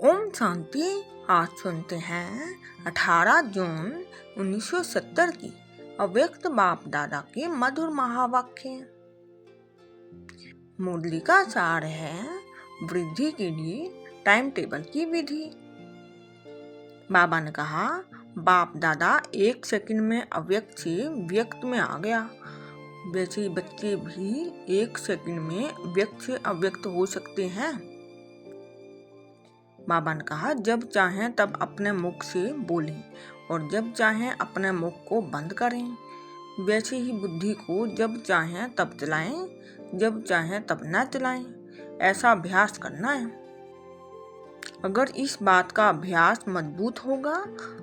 ओम शांति। आज सुनते हैं 18 जून 1970 की अव्यक्त बाप दादा के मधुर महावाक्य। मुरली का सार है वृद्धि के लिए टाइम टेबल की विधि। बाबा ने कहा, बाप दादा 1 सेकंड में अव्यक्त से व्यक्त में आ गया, वैसे बच्चे भी 1 सेकंड में व्यक्त से अव्यक्त हो सकते हैं। बाबा ने कहा, जब चाहें तब अपने मुख से बोलें और जब चाहें अपने मुख को बंद करें। वैसे ही बुद्धि को जब चाहें तब चलाएं, जब चाहें तब न चलाएं। ऐसा अभ्यास करना है। अगर इस बात का अभ्यास मजबूत होगा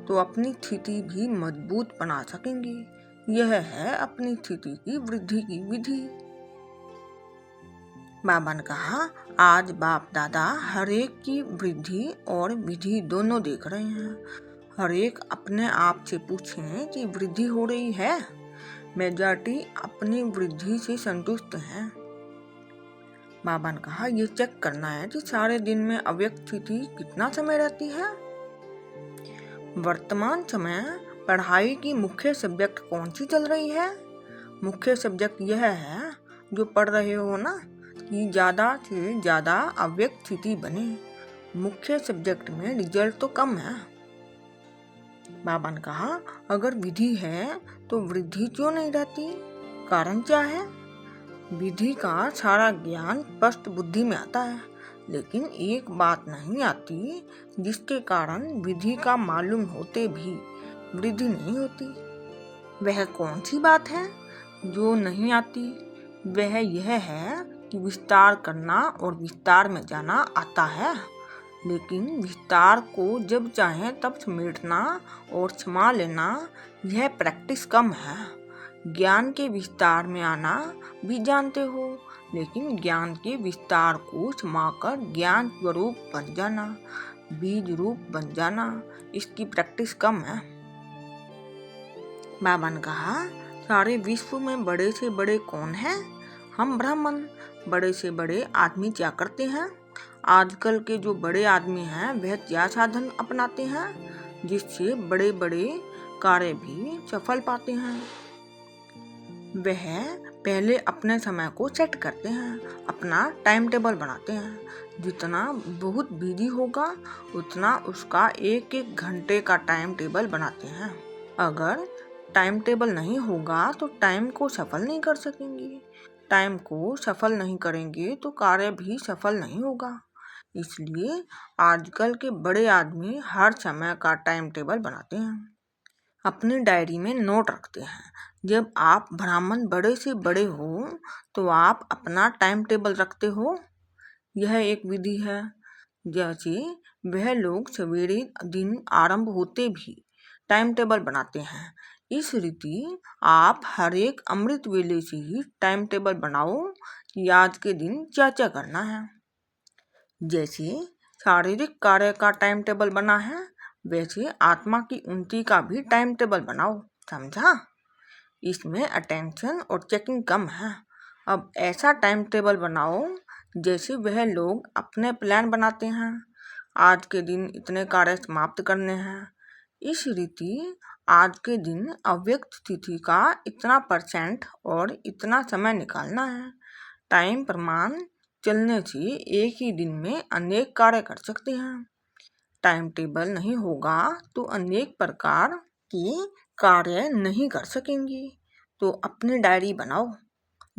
तो अपनी स्थिति भी मजबूत बना सकेंगे। यह है अपनी स्थिति की वृद्धि की विधि। बाबा ने कहा, आज बाप दादा हर एक की वृद्धि और विधि दोनों देख रहे हैं। हर एक अपने आप से पूछें कि वृद्धि हो रही है। मेजॉरिटी अपनी वृद्धि से संतुष्ट है। बाबा ने कहा, ये चेक करना है कि सारे दिन में अव्यक्त स्थिति कितना समय रहती है। वर्तमान समय पढ़ाई की मुख्य सब्जेक्ट कौन सी चल रही है? मुख्य सब्जेक्ट यह है जो पढ़ रहे हो ना, कि ज़्यादा से ज़्यादा अव्यक्त स्थिति बने। मुख्य सब्जेक्ट में रिजल्ट तो कम है। बाबा ने कहा, अगर विधि है तो वृद्धि क्यों नहीं रहती? कारण क्या है? विधि का सारा ज्ञान स्पष्ट बुद्धि में आता है, लेकिन एक बात नहीं आती जिसके कारण विधि का मालूम होते भी वृद्धि नहीं होती। वह कौन सी बात है जो नहीं आती? वह यह है कि विस्तार करना और विस्तार में जाना आता है, लेकिन विस्तार को जब चाहें तब समेटना और क्षमा लेना, यह प्रैक्टिस कम है। ज्ञान के विस्तार में आना भी जानते हो, लेकिन ज्ञान के विस्तार को क्षमा कर ज्ञान स्वरूप बन जाना, बीज रूप बन जाना, इसकी प्रैक्टिस कम है। बाबा ने कहा, सारे विश्व में बड़े से बड़े कौन हैं? हम ब्राह्मण। बड़े से बड़े आदमी क्या करते हैं? आजकल के जो बड़े आदमी हैं वह क्या साधन अपनाते हैं जिससे बड़े बड़े कार्य भी सफल पाते हैं? वह पहले अपने समय को सेट करते हैं, अपना टाइम टेबल बनाते हैं। जितना बहुत बिजी होगा उतना उसका 1-1 घंटे का टाइम टेबल बनाते हैं। अगर टाइम टेबल नहीं होगा तो टाइम को सफल नहीं कर सकेंगे। टाइम को सफल नहीं करेंगे तो कार्य भी सफल नहीं होगा। इसलिए आजकल के बड़े आदमी हर समय का टाइम टेबल बनाते हैं, अपनी डायरी में नोट रखते हैं। जब आप ब्राह्मण बड़े से बड़े हो तो आप अपना टाइम टेबल रखते हो। यह एक विधि है। जैसे वह लोग सवेरे दिन आरंभ होते भी टाइम टेबल बनाते हैं, इस रीति आप हर एक अमृत वेले से ही टाइम टेबल बनाओ कि आज के दिन क्या क्या करना है। जैसे शारीरिक कार्य का टाइम टेबल बना है, वैसे आत्मा की उन्नति का भी टाइम टेबल बनाओ। समझा? इसमें अटेंशन और चेकिंग कम है। अब ऐसा टाइम टेबल बनाओ जैसे वह लोग अपने प्लान बनाते हैं। आज के दिन इतने कार्य समाप्त करने हैं। इस रीति आज के दिन अव्यक्त स्थिति का इतना % और इतना समय निकालना है। टाइम प्रमाण चलने से एक ही दिन में अनेक कार्य कर सकते हैं। टाइम टेबल नहीं होगा तो अनेक प्रकार के कार्य नहीं कर सकेंगे। तो अपनी डायरी बनाओ।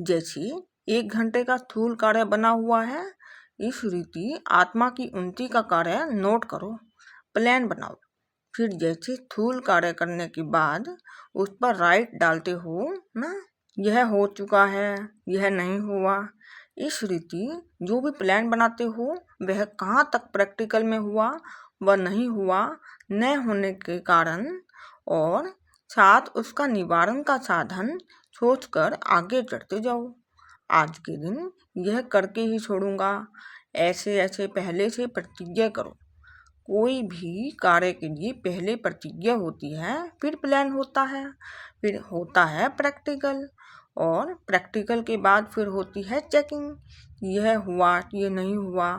जैसे 1 घंटे का स्थूल कार्य बना हुआ है, इस रीति आत्मा की उन्नति का कार्य नोट करो, प्लान बनाओ। फिर जैसे स्थूल कार्य करने के बाद उस पर राइट डालते हो ना, यह हो चुका है, यह नहीं हुआ। इस रीति जो भी प्लान बनाते हो वह कहाँ तक प्रैक्टिकल में हुआ व नहीं हुआ, न होने के कारण और साथ उसका निवारण का साधन सोचकर आगे चढ़ते जाओ। आज के दिन यह करके ही छोड़ूंगा, ऐसे ऐसे पहले से प्रतिज्ञा करो। कोई भी कार्य के लिए पहले प्रतिज्ञा होती है, फिर प्लान होता है, फिर होता है प्रैक्टिकल, और प्रैक्टिकल के बाद फिर होती है चेकिंग, यह हुआ ये नहीं हुआ।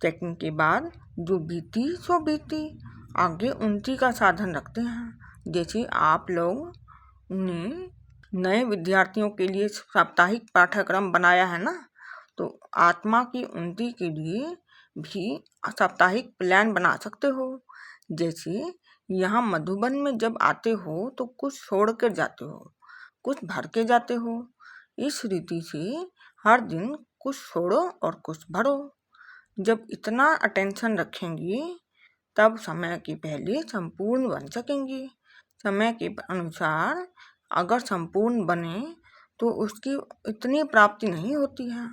चेकिंग के बाद जो बीती सो बीती, आगे उन्नति का साधन रखते हैं। जैसे आप लोग ने नए विद्यार्थियों के लिए साप्ताहिक पाठ्यक्रम बनाया है ना, तो आत्मा की उन्नति के लिए भी साप्ताहिक प्लान बना सकते हो। जैसे यहाँ मधुबन में जब आते हो तो कुछ छोड़ कर जाते हो, कुछ भर के जाते हो। इस रीति से हर दिन कुछ छोड़ो और कुछ भरो। जब इतना अटेंशन रखेंगे तब समय के पहले संपूर्ण बन सकेंगे। समय के अनुसार अगर संपूर्ण बने तो उसकी इतनी प्राप्ति नहीं होती है।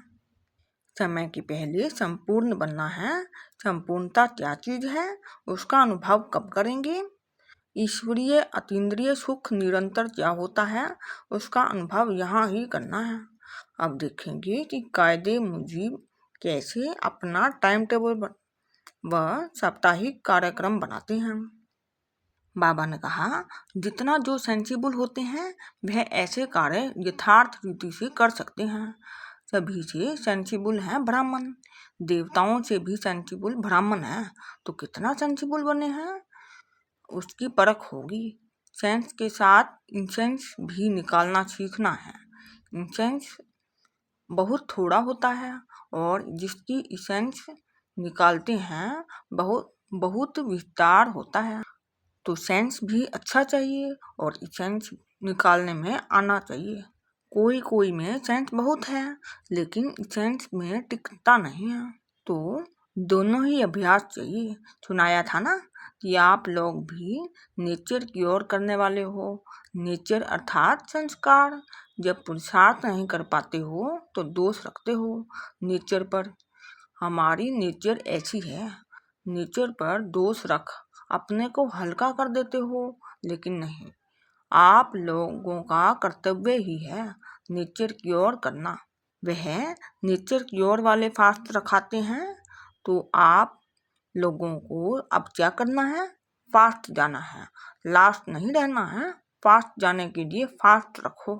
समय के पहले संपूर्ण बनना है। संपूर्णता क्या चीज है, उसका अनुभव कब करेंगे? ईश्वरीय अतीन्द्रिय सुख निरंतर क्या होता है, उसका अनुभव यहाँ ही करना है। अब देखेंगे कि कायदे मुजीब कैसे अपना टाइम टेबल व साप्ताहिक कार्यक्रम बनाते हैं। बाबा ने कहा, जितना जो सेंसिबल होते हैं वह ऐसे कार्य यथार्थ रीति से कर सकते हैं। सभी से सेंसिबल है ब्राह्मण, देवताओं से भी सेंसिबल ब्राह्मण है, तो कितना सेंसिबल बने हैं उसकी परख होगी। सेंस के साथ इंसेंस भी निकालना सीखना है। इंसेंस बहुत थोड़ा होता है और जिसकी इसेंस निकालते हैं बहुत विस्तार होता है। तो सेंस भी अच्छा चाहिए और इसेंस निकालने में आना चाहिए। कोई में सेंस बहुत है लेकिन सेंस में टिकता नहीं है, तो दोनों ही अभ्यास चाहिए। सुनाया था ना कि आप लोग भी नेचर की ओर करने वाले हो। नेचर अर्थात संस्कार। जब पुरुषार्थ नहीं कर पाते हो तो दोष रखते हो नेचर पर। हमारी नेचर ऐसी है, नेचर पर दोष रख अपने को हल्का कर देते हो, लेकिन नहीं, आप लोगों का कर्तव्य ही है नेचर की ओर करना। वह नेचर की ओर वाले फास्ट रखाते हैं, तो आप लोगों को अब क्या करना है, फास्ट जाना है। लास्ट नहीं रहना है, फास्ट जाने के लिए फास्ट रखो।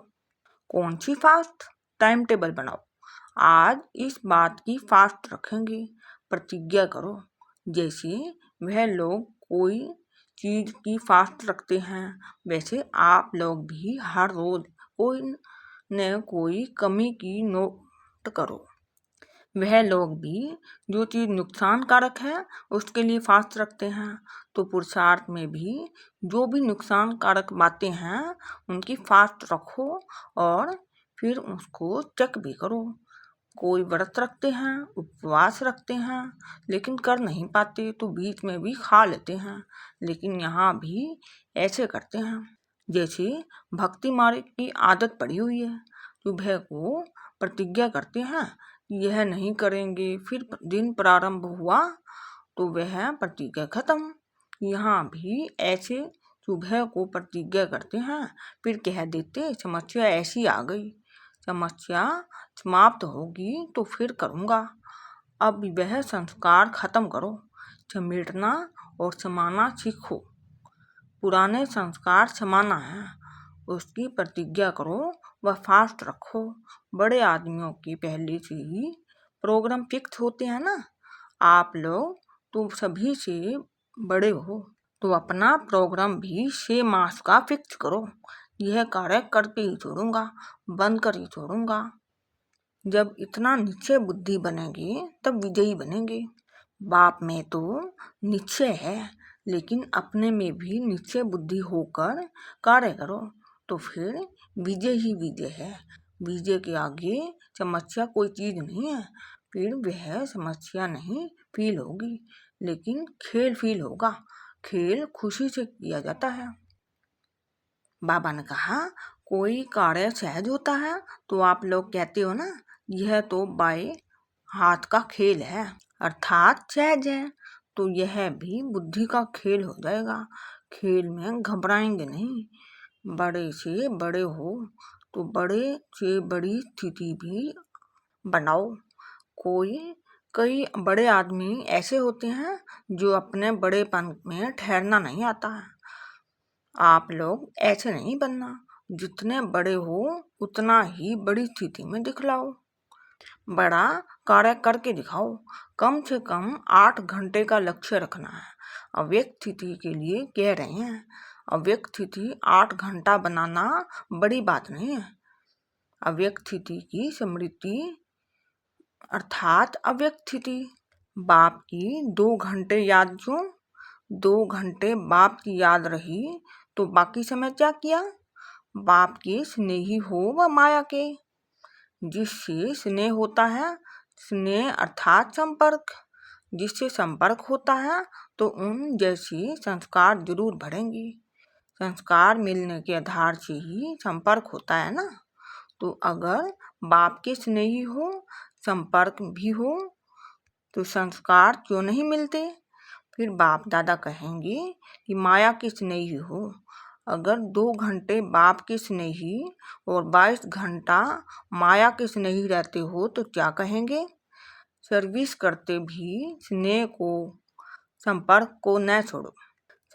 कौन सी फास्ट? टाइम टेबल बनाओ। आज इस बात की फास्ट रखेंगे, प्रतिज्ञा करो। जैसे वह लोग कोई चीज की फास्ट रखते हैं, वैसे आप लोग भी हर रोज कोई न कोई कमी की नोट करो। वह लोग भी जो चीज नुकसानकारक है उसके लिए फास्ट रखते हैं, तो पुरुषार्थ में भी जो भी नुकसानकारक बातें हैं उनकी फास्ट रखो और फिर उसको चेक भी करो। कोई व्रत रखते हैं, उपवास रखते हैं, लेकिन कर नहीं पाते तो बीच में भी खा लेते हैं। लेकिन यहाँ भी ऐसे करते हैं जैसे भक्ति मार्ग की आदत पड़ी हुई है। सुबह को प्रतिज्ञा करते हैं यह नहीं करेंगे, फिर दिन प्रारंभ हुआ तो वह प्रतिज्ञा खत्म। यहाँ भी ऐसे सुबह को प्रतिज्ञा करते हैं, फिर कह देते समस्या ऐसी आ गई, समस्या समाप्त होगी तो फिर करूँगा। अब वह संस्कार खत्म करो, समेटना और समाना सीखो। पुराने संस्कार समाना है, उसकी प्रतिज्ञा करो व फास्ट रखो। बड़े आदमियों के पहले से ही प्रोग्राम फिक्स होते हैं ना। आप लोग तो सभी से बड़े हो, तो अपना प्रोग्राम भी 6 मास का फिक्स करो। यह कार्य करके ही छोड़ूंगा, बंद कर ही छोड़ूंगा। जब इतना निश्चय बुद्धि बनेगी तब विजयी बनेंगे। बाप में तो निश्चय है, लेकिन अपने में भी निश्चय बुद्धि होकर कार्य करो तो फिर विजय ही विजय है। विजय के आगे समस्या कोई चीज नहीं है। फिर वह समस्या नहीं फील होगी, लेकिन खेल फील होगा। खेल खुशी से किया जाता है। बाबा ने कहा, कोई कार्य सहज होता है तो आप लोग कहते हो ना यह तो बाएं हाथ का खेल है, अर्थात सहज है। तो यह भी बुद्धि का खेल हो जाएगा। खेल में घबराएंगे नहीं। बड़े से बड़े हो तो बड़े से बड़ी स्थिति भी बनाओ। कई बड़े आदमी ऐसे होते हैं जो अपने बड़ेपन में ठहरना नहीं आता है। आप लोग ऐसे नहीं बनना। जितने बड़े हो उतना ही बड़ी स्थिति में दिखलाओ। बड़ा कार्य करके दिखाओ। कम से कम 8 घंटे का लक्ष्य रखना है। अव्यक्त तिथि के लिए कह रहे हैं। अव्यक्त तिथि 8 घंटा बनाना बड़ी बात नहीं है। अव्यक्त तिथि की स्मृति अर्थात अव्यक्त तिथि। बाप की 2 घंटे याद क्यों? 2 घंटे बाप की याद रही तो बाकी समय क्या किया? बाप के स्नेही हो व माया के। जिससे स्नेह होता है, स्नेह अर्थात संपर्क, जिससे संपर्क होता है तो उन जैसे संस्कार जरूर बढ़ेंगे। संस्कार मिलने के आधार से ही संपर्क होता है ना। तो अगर बाप के स्नेही हो, संपर्क भी हो तो संस्कार क्यों नहीं मिलते? फिर बाप दादा कहेंगे कि माया के स्नेही हो। अगर 2 घंटे बाप के स्नेही और 22 घंटा माया के स्नेही रहते हो तो क्या कहेंगे? सर्विस करते भी स्नेह को, संपर्क को न छोड़ो।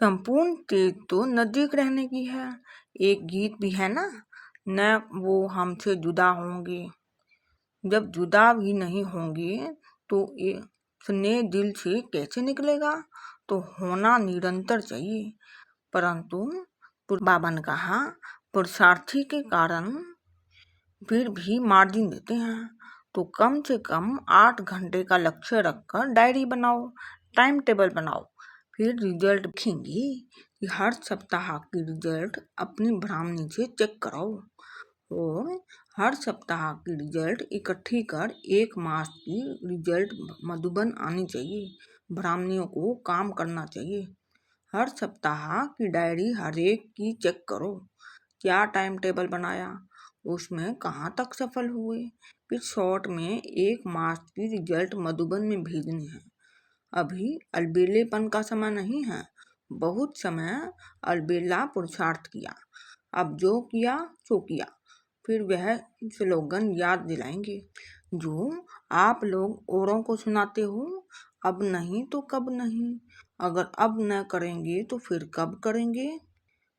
संपूर्ण तेज तो नजदीक रहने की है। एक गीत भी है ना, न वो हमसे जुदा होंगे। जब जुदा भी नहीं होंगे तो ये स्नेह दिल से कैसे निकलेगा? तो होना निरंतर चाहिए। परंतु बाबा ने कहा पुरुषार्थी के कारण फिर भी मार्जिन देते हैं। तो कम से कम 8 घंटे का लक्ष्य रखकर डायरी बनाओ, टाइम टेबल बनाओ। फिर रिजल्ट देखेंगे कि हर सप्ताह की रिजल्ट अपनी ब्राह्मणी से चेक कराओ और हर सप्ताह की रिजल्ट इकट्ठी कर 1 मास की रिजल्ट मधुबन आनी चाहिए। ब्राह्मणियों को काम करना चाहिए। हर सप्ताह की डायरी हर एक की चेक करो। क्या टाइम टेबल बनाया, उसमें कहाँ तक सफल हुए। फिर शॉर्ट में 1 मास की रिजल्ट मधुबन में भेजनी है। अभी अलबेलेपन का समय नहीं है। बहुत समय अलबेला पुरुषार्थ किया, अब जो किया सो किया। फिर वह स्लोगन याद दिलाएंगे जो आप लोग औरों को सुनाते हो, अब नहीं तो कब नहीं। अगर अब न करेंगे तो फिर कब करेंगे?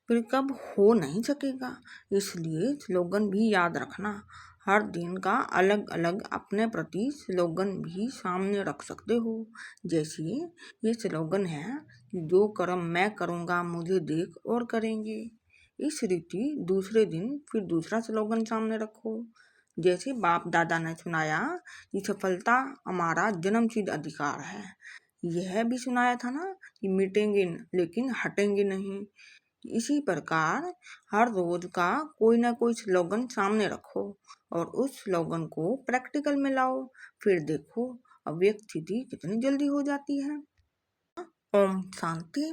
फिर कब हो नहीं सकेगा। इसलिए स्लोगन भी याद रखना। हर दिन का अलग अलग अपने प्रति स्लोगन भी सामने रख सकते हो। जैसे ये स्लोगन है कि जो कर्म मैं करूँगा मुझे देख और करेंगे। इस रीति दूसरे दिन फिर दूसरा स्लोगन सामने रखो। जैसे बाप दादा ने सुनाया कि सफलता हमारा जन्मसिद्ध अधिकार है। यह भी सुनाया था ना कि मिटेंगे लेकिन हटेंगे नहीं। इसी प्रकार हर रोज का कोई ना कोई स्लोगन सामने रखो और उस स्लोगन को प्रैक्टिकल में लाओ। फिर देखो अव्यक्त स्थिति कितनी जल्दी हो जाती है। ओम शांति।